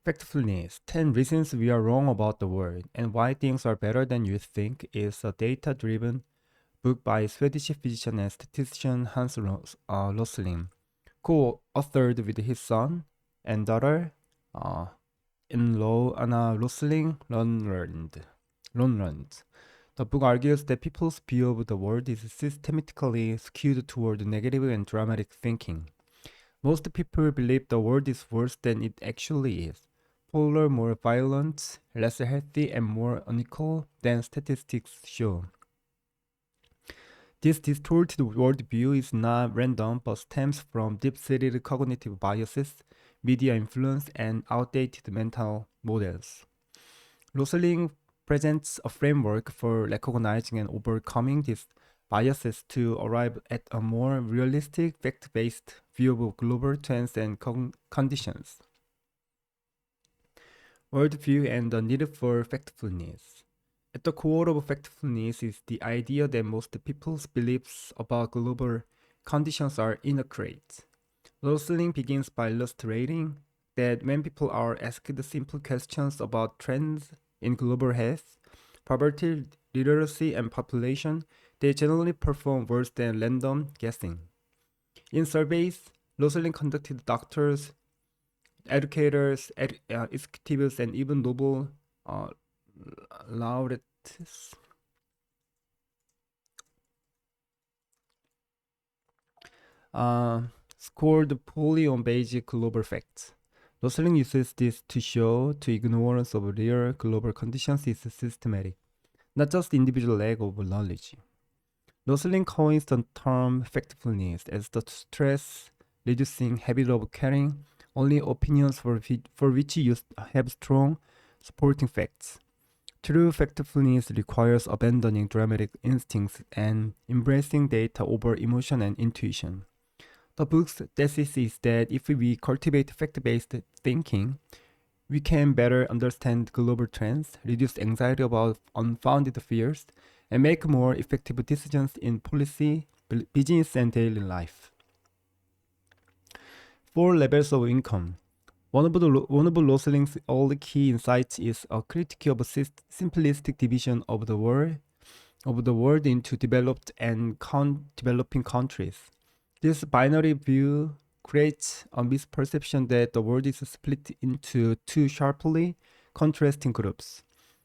Factfulness 10 Reasons We Are Wrong About the World and Why Things Are Better Than You Think is a data driven book by Swedish physician and statistician Hans Rosling, co authored with his son and daughter in law Anna Rosling Ronlund. The book argues that people's view of the world is systematically skewed toward negative and dramatic thinking. Most people believe the world is worse than it actually is. Polar, more violent, less healthy, and more unequal than statistics show. This distorted worldview is not random but stems from deep-seated cognitive biases, media influence, and outdated mental models. Rosling presents a framework for recognizing and overcoming these biases to arrive at a more realistic, fact-based view of global trends and conditions. Worldview and the need for factfulness. At the core of factfulness is the idea that most people's beliefs about global conditions are inaccurate. Rosling begins by illustrating that when people are asked simple questions about trends in global health, poverty, literacy, and population, they generally perform worse than random guessing. In surveys, Rosling conducted doctors, educators, executives, and even Nobel laureates scored poorly on basic global facts. Rosling uses this to show the ignorance of real global conditions is systematic, not just individual lack of knowledge. Rosling coins the term factfulness as the stress-reducing habit of caring only opinions for which you have strong supporting facts. True factfulness requires abandoning dramatic instincts and embracing data over emotion and intuition. The book's thesis is that if we cultivate fact-based thinking, we can better understand global trends, reduce anxiety about unfounded fears, and make more effective decisions in policy, business, and daily life. 4 levels of income. One of Rosling's early key insights is a critique of a simplistic division of the world into developed and developing countries. This binary view creates a misperception that the world is split into two sharply contrasting groups,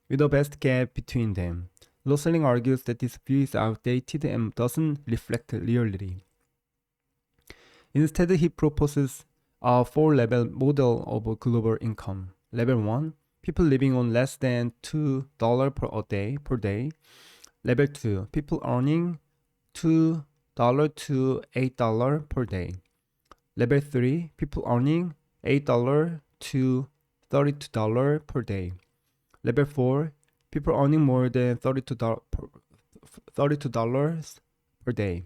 with a vast gap between them. Rosling argues that this view is outdated and doesn't reflect reality. Instead, he proposes a 4-level model of global income. Level 1, people living on less than $2 per day. Level 2, people earning $2 to $8 per day. Level 3, people earning $8 to $32 per day. Level 4, people earning more than $32 per day.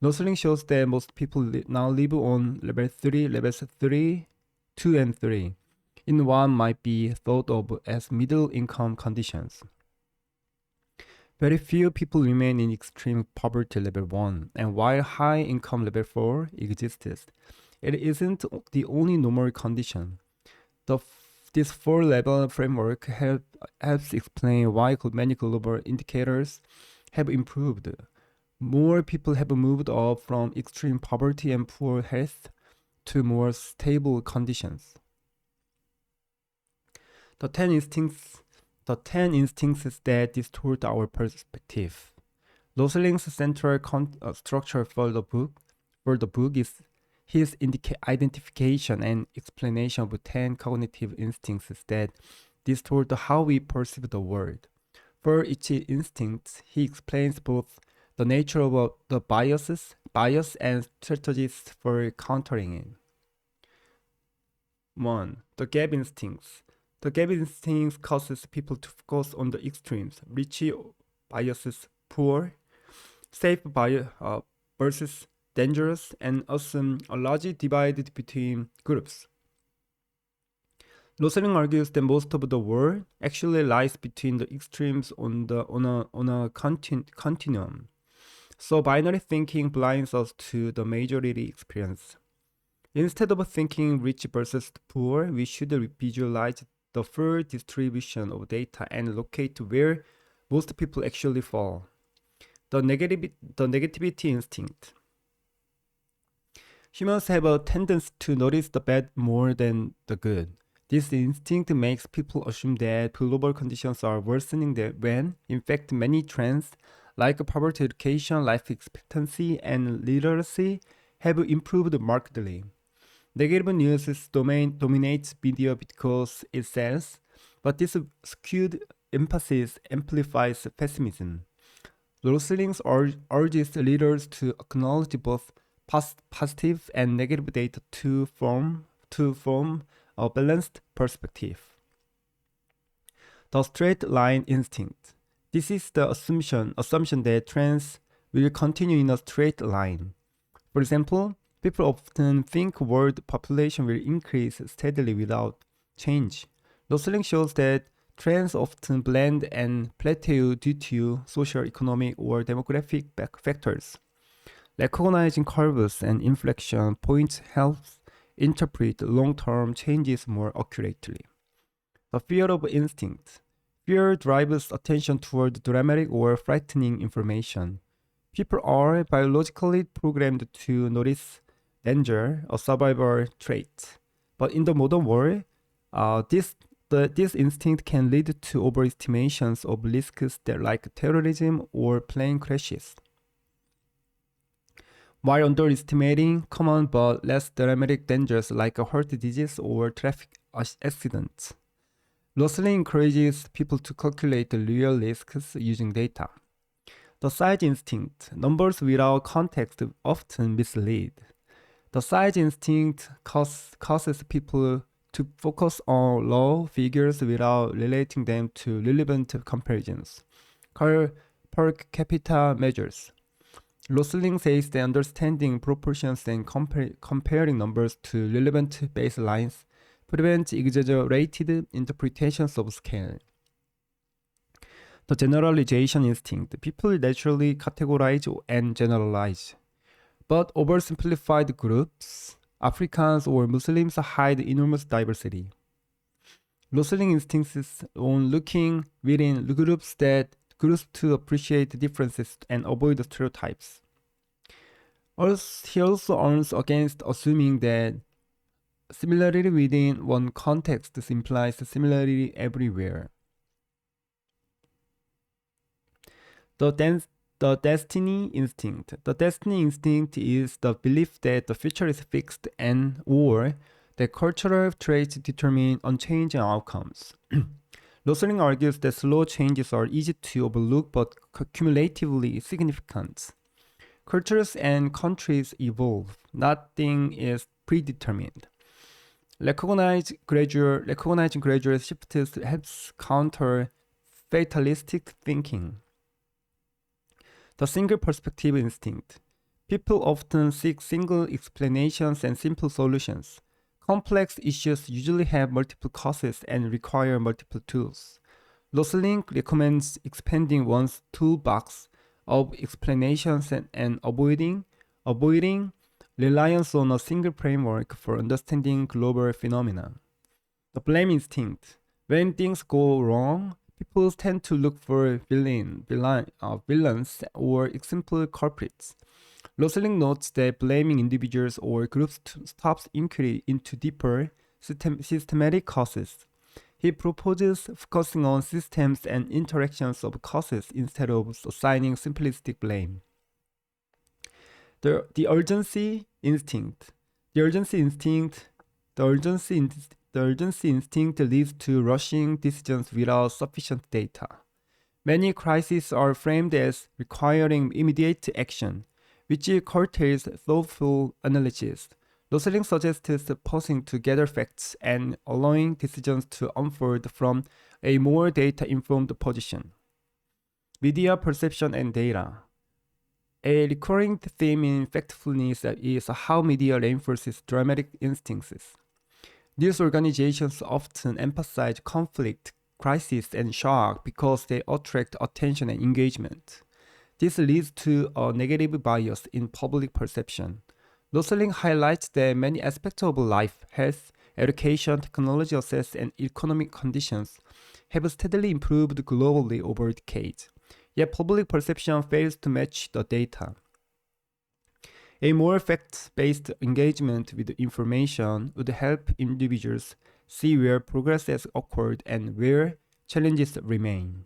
Rosling shows that most people now live on levels 3, 2, and 3, in what might be thought of as middle income conditions. Very few people remain in extreme poverty level 1, and while high income level 4 exists, it isn't the only normal condition. This 4-level framework helps explain why many global indicators have improved. More people have moved up from extreme poverty and poor health to more stable conditions. The 10 instincts that distort our perspective. Rosling's central structure for the book is his identification and explanation of 10 cognitive instincts that distort how we perceive the world. For each instinct, he explains both the nature of the bias and strategies for countering it. 1. The gap instincts. The gap instincts causes people to focus on the extremes, rich biases poor, safe versus dangerous, and assume a logic divided between groups. Rosling argues that most of the world actually lies between the extremes on a continuum. So binary thinking blinds us to the majority experience. Instead of thinking rich versus poor, we should visualize the fair distribution of data and locate where most people actually fall. The negativity instinct. Humans have a tendency to notice the bad more than the good. This instinct makes people assume that global conditions are worsening when, in fact, many trends like poverty, education, life expectancy, and literacy have improved markedly. Negative news dominates media because it sells, but this skewed emphasis amplifies pessimism. Rosling urges leaders to acknowledge both positive and negative data to form a balanced perspective. The straight line instinct. This is the assumption that trends will continue in a straight line. For example, people often think world population will increase steadily without change. Rosling shows that trends often blend and plateau due to social, economic, or demographic factors. Recognizing curves and inflection points helps interpret long-term changes more accurately. The fear of instinct. Fear drives attention toward dramatic or frightening information. People are biologically programmed to notice danger, a survival trait. But in the modern world, this instinct can lead to overestimations of risks like terrorism or plane crashes, while underestimating common but less dramatic dangers like a heart disease or traffic accidents. Rosling encourages people to calculate the real risks using data. The size instinct. Numbers without context often mislead. The size instinct causes people to focus on low figures without relating them to relevant comparisons, called per capita measures. Rosling says that understanding proportions and comparing numbers to relevant baselines prevent exaggerated interpretations of scale. The generalization instinct. People naturally categorize and generalize. But oversimplified groups, Africans or Muslims, hide enormous diversity. Rosling insists on looking within groups to appreciate differences and avoid stereotypes. He also warns against assuming that similarity within one context implies similarity everywhere. The destiny instinct. The destiny instinct is the belief that the future is fixed or that cultural traits determine unchanging outcomes. Rosling argues that slow changes are easy to overlook but cumulatively significant. Cultures and countries evolve. Nothing is predetermined. Recognizing gradual shifts helps counter fatalistic thinking. The single perspective instinct. People often seek single explanations and simple solutions. Complex issues usually have multiple causes and require multiple tools. Rosling recommends expanding one's toolbox of explanations and avoiding reliance on a single framework for understanding global phenomena. The blame instinct. When things go wrong, people tend to look for villains or simple culprits. Rosling notes that blaming individuals or groups stops inquiry into deeper, systematic causes. He proposes focusing on systems and interactions of causes instead of assigning simplistic blame. The urgency instinct. The urgency instinct leads to rushing decisions without sufficient data. Many crises are framed as requiring immediate action, which curtails thoughtful analysis. Rosling suggests pausing to gather facts and allowing decisions to unfold from a more data-informed position. Media perception and data. A recurring theme in factfulness is how media reinforces dramatic instincts. News organizations often emphasize conflict, crisis, and shock because they attract attention and engagement. This leads to a negative bias in public perception. Rosling highlights that many aspects of life, health, education, technology access, and economic conditions have steadily improved globally over decades, yet public perception fails to match the data. A more fact-based engagement with information would help individuals see where progress has occurred and where challenges remain.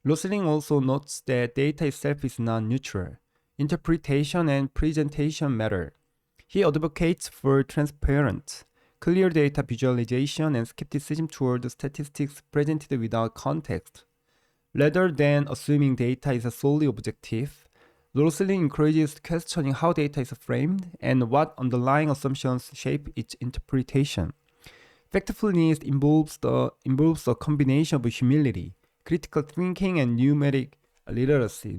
Rosling also notes that data itself is not neutral. Interpretation and presentation matter. He advocates for transparent, clear data visualization and skepticism toward statistics presented without context. Rather than assuming data is solely objective, Rosling encourages questioning how data is framed and what underlying assumptions shape its interpretation. Factfulness involves a combination of humility, critical thinking, and numeric literacy.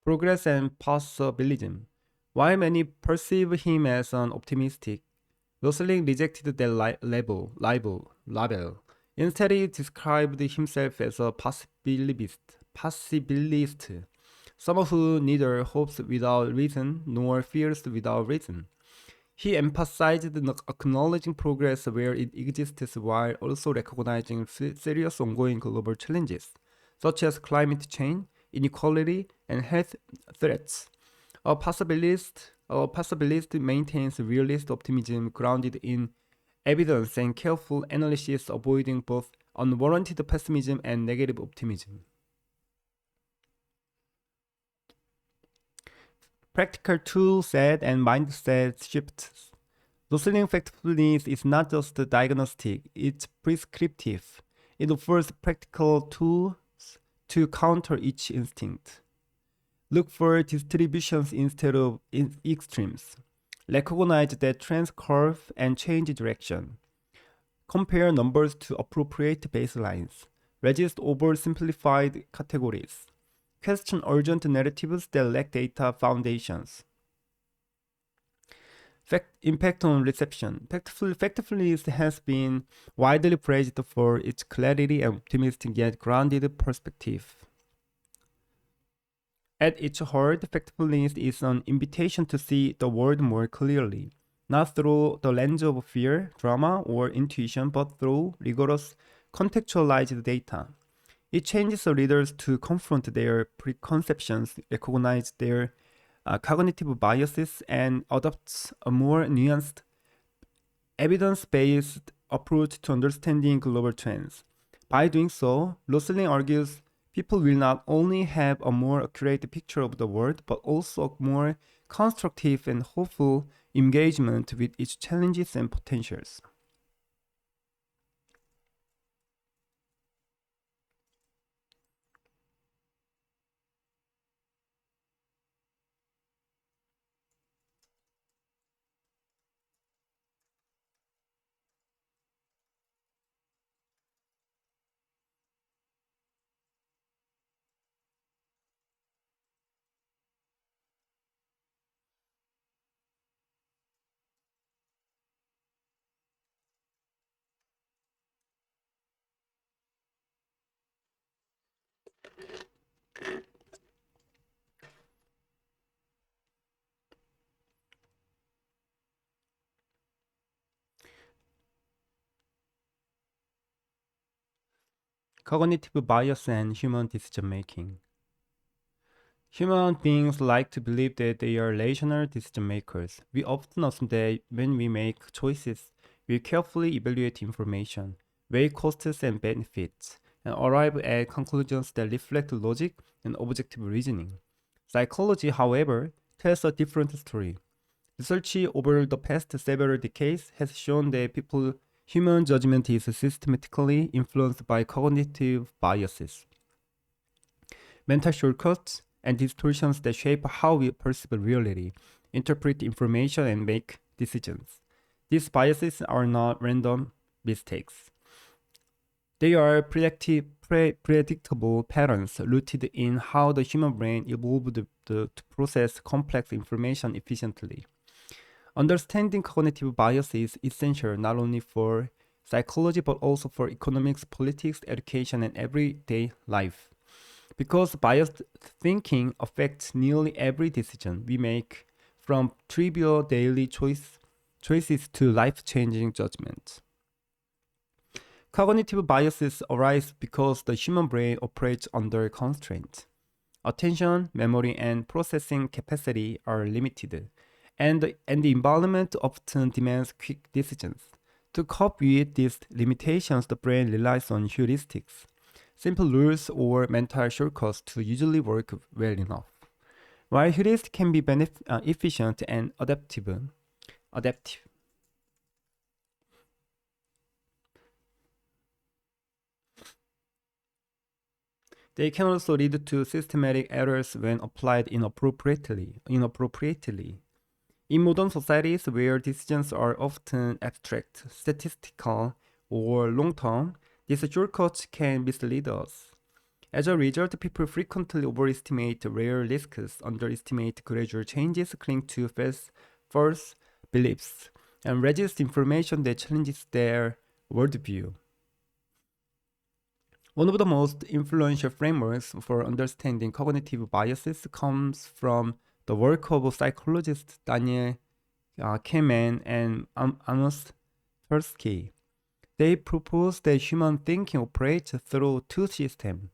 Progress and possibilism. While many perceive him as an optimistic, Rosling rejected that label. Instead, he described himself as a possibilist, someone who neither hopes without reason nor fears without reason. He emphasized acknowledging progress where it exists while also recognizing serious ongoing global challenges, such as climate change, inequality, and health threats. A possibilist maintains realist optimism grounded in evidence and careful analysis, avoiding both unwarranted pessimism and negative optimism. Practical tool set and mindset shifts. Rosling factfulness is not just diagnostic, it's prescriptive. It offers practical tools to counter each instinct. Look for distributions instead of extremes. Recognize that trends curve and change direction. Compare numbers to appropriate baselines. Resist oversimplified categories. Question urgent narratives that lack data foundations. Impact on reception. Factfulness has been widely praised for its clarity and optimistic yet grounded perspective. At its heart, factfulness is an invitation to see the world more clearly, not through the lens of fear, drama, or intuition, but through rigorous, contextualized data. It changes the readers to confront their preconceptions, recognize their cognitive biases, and adopts a more nuanced, evidence-based approach to understanding global trends. By doing so, Rosling argues people will not only have a more accurate picture of the world, but also a more constructive and hopeful engagement with its challenges and potentials. Cognitive bias and human decision making. Human beings like to believe that they are rational decision makers. We often assume that when we make choices, we carefully evaluate information, weigh costs and benefits, and arrive at conclusions that reflect logic and objective reasoning. Psychology, however, tells a different story. Research over the past several decades has shown that human judgment is systematically influenced by cognitive biases, mental shortcuts, and distortions that shape how we perceive reality, interpret information, and make decisions. These biases are not random mistakes. They are predictable patterns rooted in how the human brain evolved to process complex information efficiently. Understanding cognitive bias is essential not only for psychology but also for economics, politics, education, and everyday life. Because biased thinking affects nearly every decision we make, from trivial daily choices to life-changing judgments. Cognitive biases arise because the human brain operates under constraints. Attention, memory, and processing capacity are limited, and the environment often demands quick decisions. To cope with these limitations, the brain relies on heuristics, simple rules or mental shortcuts to usually work well enough. While heuristics can be efficient and adaptive, they can also lead to systematic errors when applied inappropriately. In modern societies where decisions are often abstract, statistical, or long-term, these shortcuts can mislead us. As a result, people frequently overestimate rare risks, underestimate gradual changes, cling to false beliefs, and resist information that challenges their worldview. One of the most influential frameworks for understanding cognitive biases comes from the work of psychologists Daniel Kahneman and Amos Tversky. They propose that human thinking operates through two systems.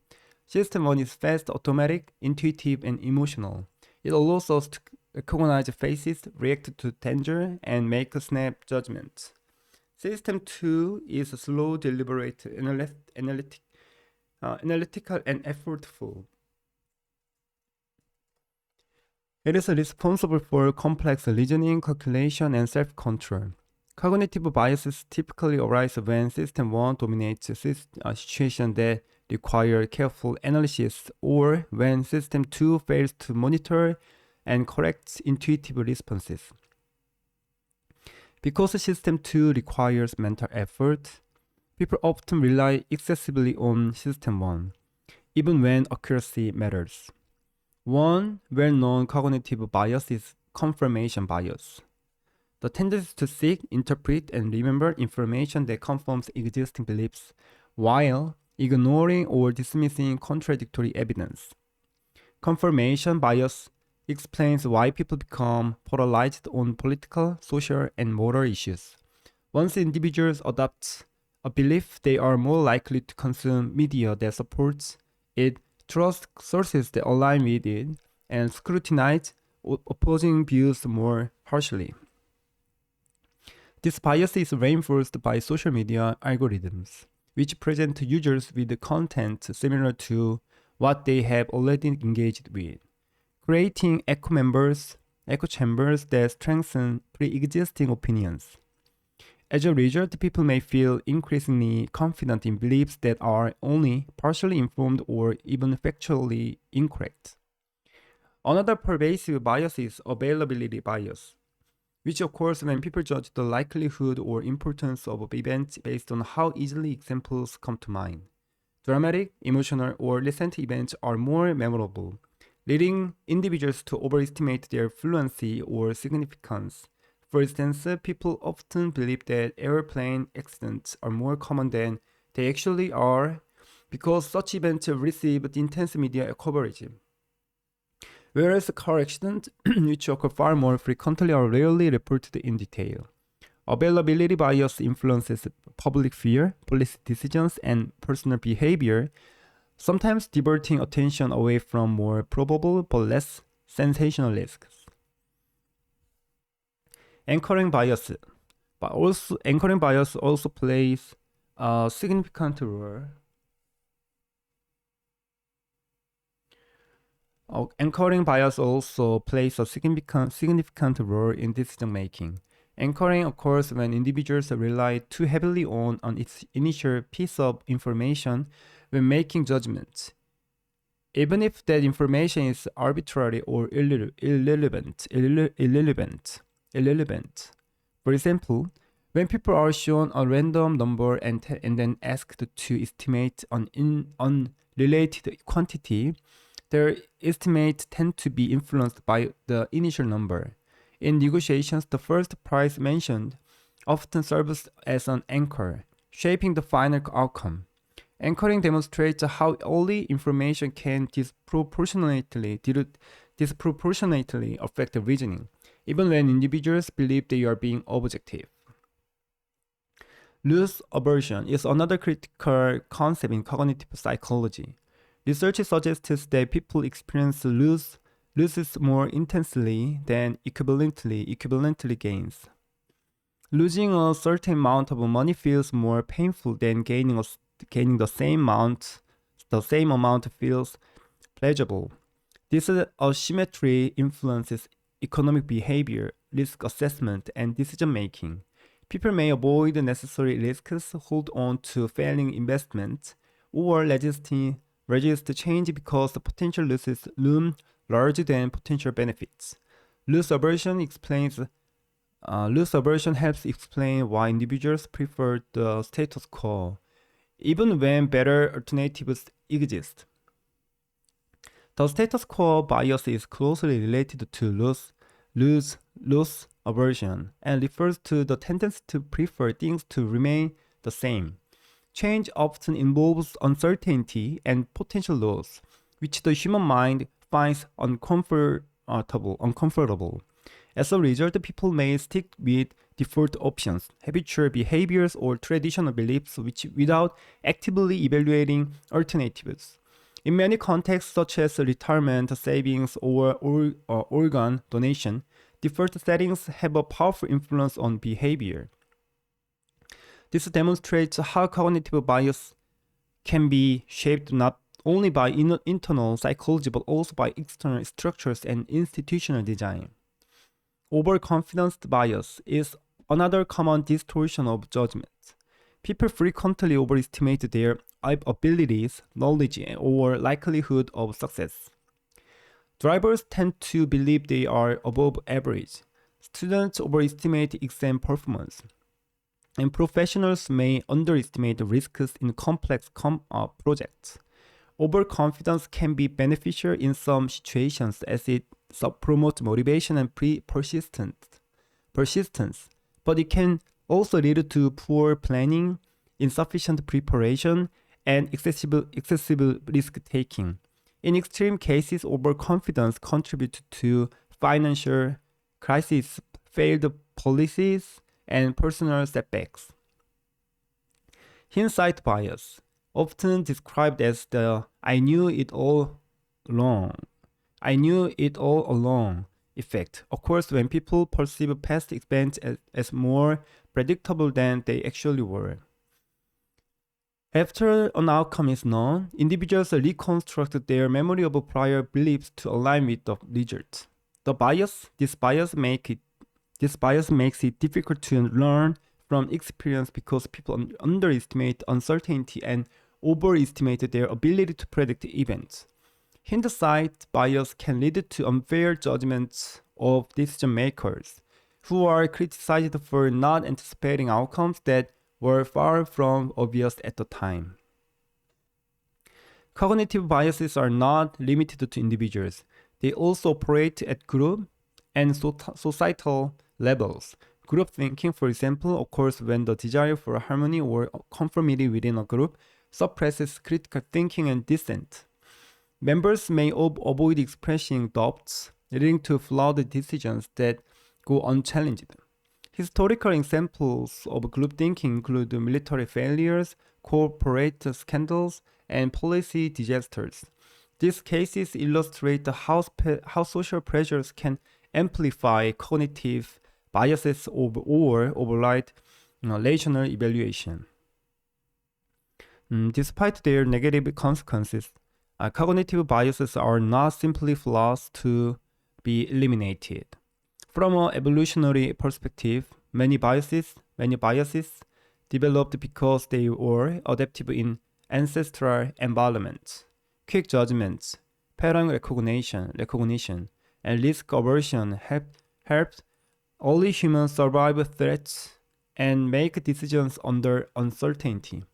System 1 is fast, automatic, intuitive, and emotional. It allows us to recognize faces, react to danger, and make snap judgments. System 2 is slow, deliberate, analytical, and effortful. It is responsible for complex reasoning, calculation, and self-control. Cognitive biases typically arise when System 1 dominates a situation that require careful analysis, or when System 2 fails to monitor and correct intuitive responses. Because System 2 requires mental effort, people often rely excessively on System 1, even when accuracy matters. One well-known cognitive bias is confirmation bias. The tendency to seek, interpret, and remember information that confirms existing beliefs, while ignoring or dismissing contradictory evidence. Confirmation bias explains why people become polarized on political, social, and moral issues. Once individuals adopt a belief, they are more likely to consume media that supports it, trust sources that align with it, and scrutinize opposing views more harshly. This bias is reinforced by social media algorithms, which present users with content similar to what they have already engaged with, creating echo chambers that strengthen pre-existing opinions. As a result, people may feel increasingly confident in beliefs that are only partially informed or even factually incorrect. Another pervasive bias is availability bias, which occurs when people judge the likelihood or importance of events based on how easily examples come to mind. Dramatic, emotional, or recent events are more memorable, leading individuals to overestimate their fluency or significance. For instance, people often believe that airplane accidents are more common than they actually are because such events receive intense media coverage. Whereas car accidents, which occur far more frequently, are rarely reported in detail. Availability bias influences public fear, policy decisions, and personal behavior, sometimes diverting attention away from more probable but less sensational risks. Anchoring bias also plays a significant role. Anchoring bias also plays a significant role in decision making. Anchoring occurs when individuals rely too heavily on its initial piece of information when making judgments, even if that information is arbitrary or irrelevant. For example, when people are shown a random number and then asked to estimate an unrelated quantity, their estimates tend to be influenced by the initial number. In negotiations, the first price mentioned often serves as an anchor, shaping the final outcome. Anchoring demonstrates how early information can disproportionately affect the reasoning, even when individuals believe they are being objective. Loss aversion is another critical concept in cognitive psychology. Research suggests that people experience losses more intensely than equivalently gains. Losing a certain amount of money feels more painful than gaining the same amount. The same amount feels pleasurable. This asymmetry influences economic behavior, risk assessment, and decision making. People may avoid necessary risks, hold on to failing investments, or resist change because the potential losses loom larger than potential benefits. Loss aversion helps explain why individuals prefer the status quo, even when better alternatives exist. The status quo bias is closely related to loss aversion and refers to the tendency to prefer things to remain the same. Change often involves uncertainty and potential loss, which the human mind finds uncomfortable. As a result, people may stick with default options, habitual behaviors, or traditional beliefs without actively evaluating alternatives. In many contexts, such as retirement, savings, or organ donation, default settings have a powerful influence on behavior. This demonstrates how cognitive bias can be shaped not only by internal psychology but also by external structures and institutional design. Overconfidence bias is another common distortion of judgment. People frequently overestimate their abilities, knowledge, or likelihood of success. Drivers tend to believe they are above average. Students overestimate exam performance. And professionals may underestimate risks in complex projects. Overconfidence can be beneficial in some situations as it promotes motivation and persistence, but it can also lead to poor planning, insufficient preparation, and excessive risk-taking. In extreme cases, overconfidence contributes to financial crises, failed policies, and personal setbacks. Hindsight bias, often described as the I knew it all along effect, occurs when people perceive past events as more predictable than they actually were. After an outcome is known, individuals reconstruct their memory of prior beliefs to align with the result. This bias makes it difficult to learn from experience because people underestimate uncertainty and overestimate their ability to predict events. Hindsight bias can lead to unfair judgments of decision makers, who are criticized for not anticipating outcomes that were far from obvious at the time. Cognitive biases are not limited to individuals. They also operate at group and societal levels. Group thinking, for example, occurs when the desire for harmony or conformity within a group suppresses critical thinking and dissent. Members may avoid expressing doubts, leading to flawed decisions that go unchallenged. Historical examples of group thinking include military failures, corporate scandals, and policy disasters. These cases illustrate how social pressures can amplify cognitive biases or override rational evaluation. Despite their negative consequences, cognitive biases are not simply flaws to be eliminated. From an evolutionary perspective, many biases developed because they were adaptive in ancestral environments. Quick judgments, pattern recognition, and risk aversion helped early humans survive threats and make decisions under uncertainty.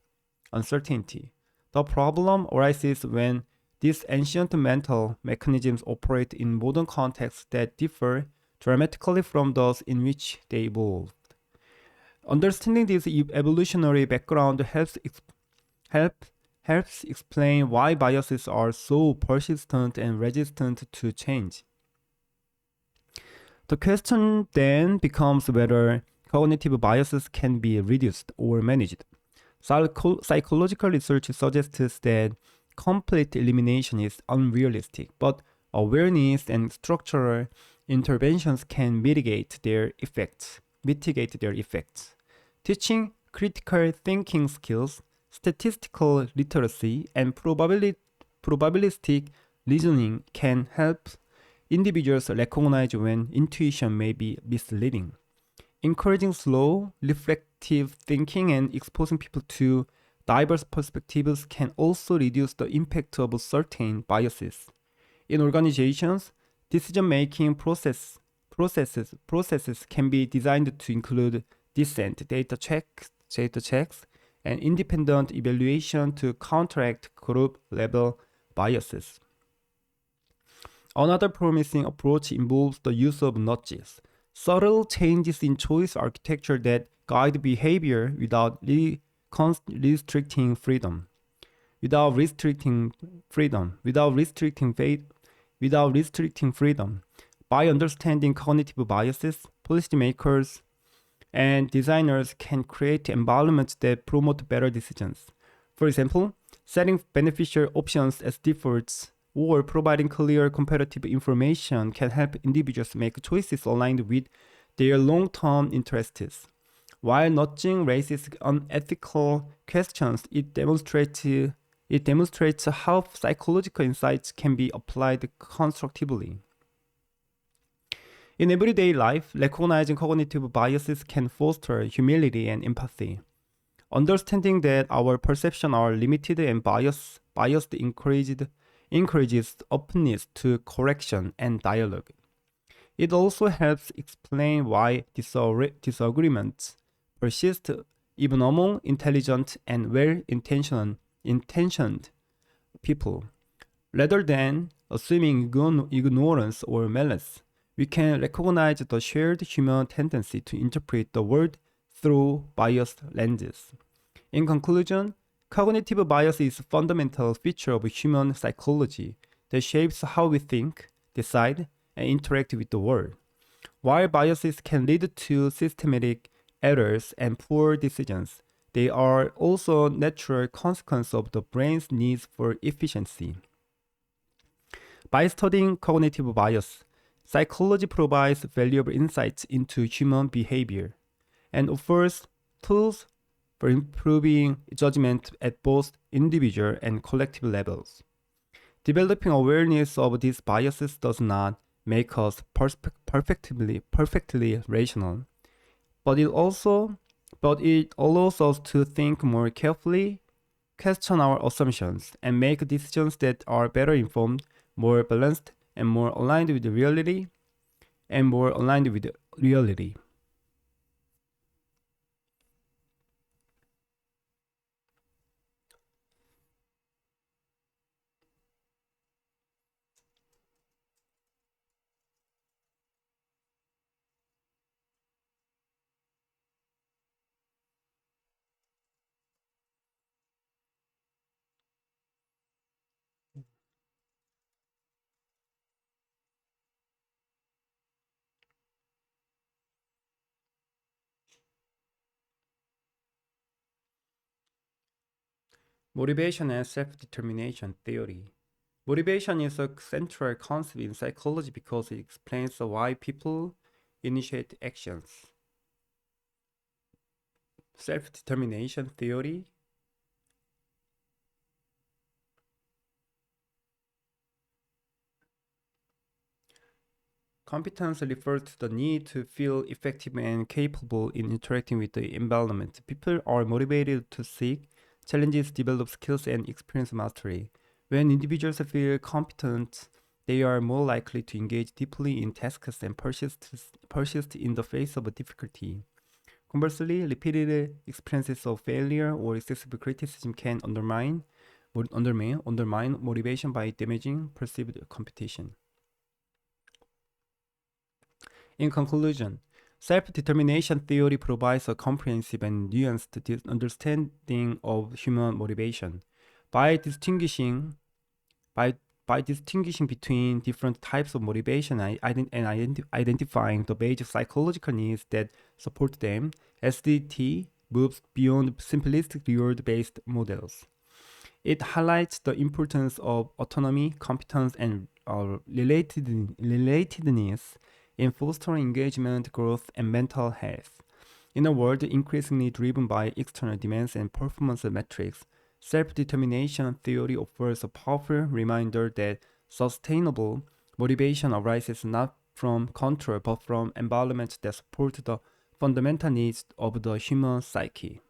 The problem arises when these ancient mental mechanisms operate in modern contexts that differ dramatically from those in which they evolved. Understanding this evolutionary background helps explain why biases are so persistent and resistant to change. The question then becomes whether cognitive biases can be reduced or managed. Psychological research suggests that complete elimination is unrealistic, but awareness and structural interventions can mitigate their effects. Teaching critical thinking skills, statistical literacy, and probabilistic reasoning can help individuals recognize when intuition may be misleading. Encouraging slow, reflective thinking and exposing people to diverse perspectives can also reduce the impact of certain biases. In organizations, decision-making processes can be designed to include dissent, data checks, and independent evaluation to counteract group-level biases. Another promising approach involves the use of nudges, subtle changes in choice architecture that guide behavior without restricting freedom. By understanding cognitive biases, policymakers and designers can create environments that promote better decisions. For example, setting beneficial options as defaults or providing clear comparative information can help individuals make choices aligned with their long-term interests. While nudging raises unethical questions, it demonstrates how psychological insights can be applied constructively. In everyday life, recognizing cognitive biases can foster humility and empathy. Understanding that our perceptions are limited and biased encourages openness to correction and dialogue. It also helps explain why disagreements persist even among intelligent and well-intentioned people. Rather than assuming ignorance or malice, we can recognize the shared human tendency to interpret the world through biased lenses. In conclusion, cognitive bias is a fundamental feature of human psychology that shapes how we think, decide, and interact with the world. While biases can lead to systematic errors and poor decisions, they are also natural consequences of the brain's needs for efficiency. By studying cognitive bias, psychology provides valuable insights into human behavior and offers tools for improving judgment at both individual and collective levels. Developing awareness of these biases does not make us perfectly rational, but it allows us to think more carefully, question our assumptions, and make decisions that are better informed, more balanced, and more aligned with reality. Motivation and self-determination theory. Motivation is a central concept in psychology because it explains why people initiate actions. Self-determination theory. Competence refers to the need to feel effective and capable in interacting with the environment. People are motivated to seek challenges, develop skills, and experience mastery. When individuals feel competent, they are more likely to engage deeply in tasks and persist in the face of difficulty. Conversely, repeated experiences of failure or excessive criticism can undermine motivation by damaging perceived competition. In conclusion, self-determination theory provides a comprehensive and nuanced understanding of human motivation. By distinguishing by distinguishing between different types of motivation and identifying the basic psychological needs that support them, SDT moves beyond simplistic reward-based models. It highlights the importance of autonomy, competence, and relatedness in fostering engagement, growth, and mental health. In a world increasingly driven by external demands and performance metrics, self-determination theory offers a powerful reminder that sustainable motivation arises not from control but from environments that support the fundamental needs of the human psyche.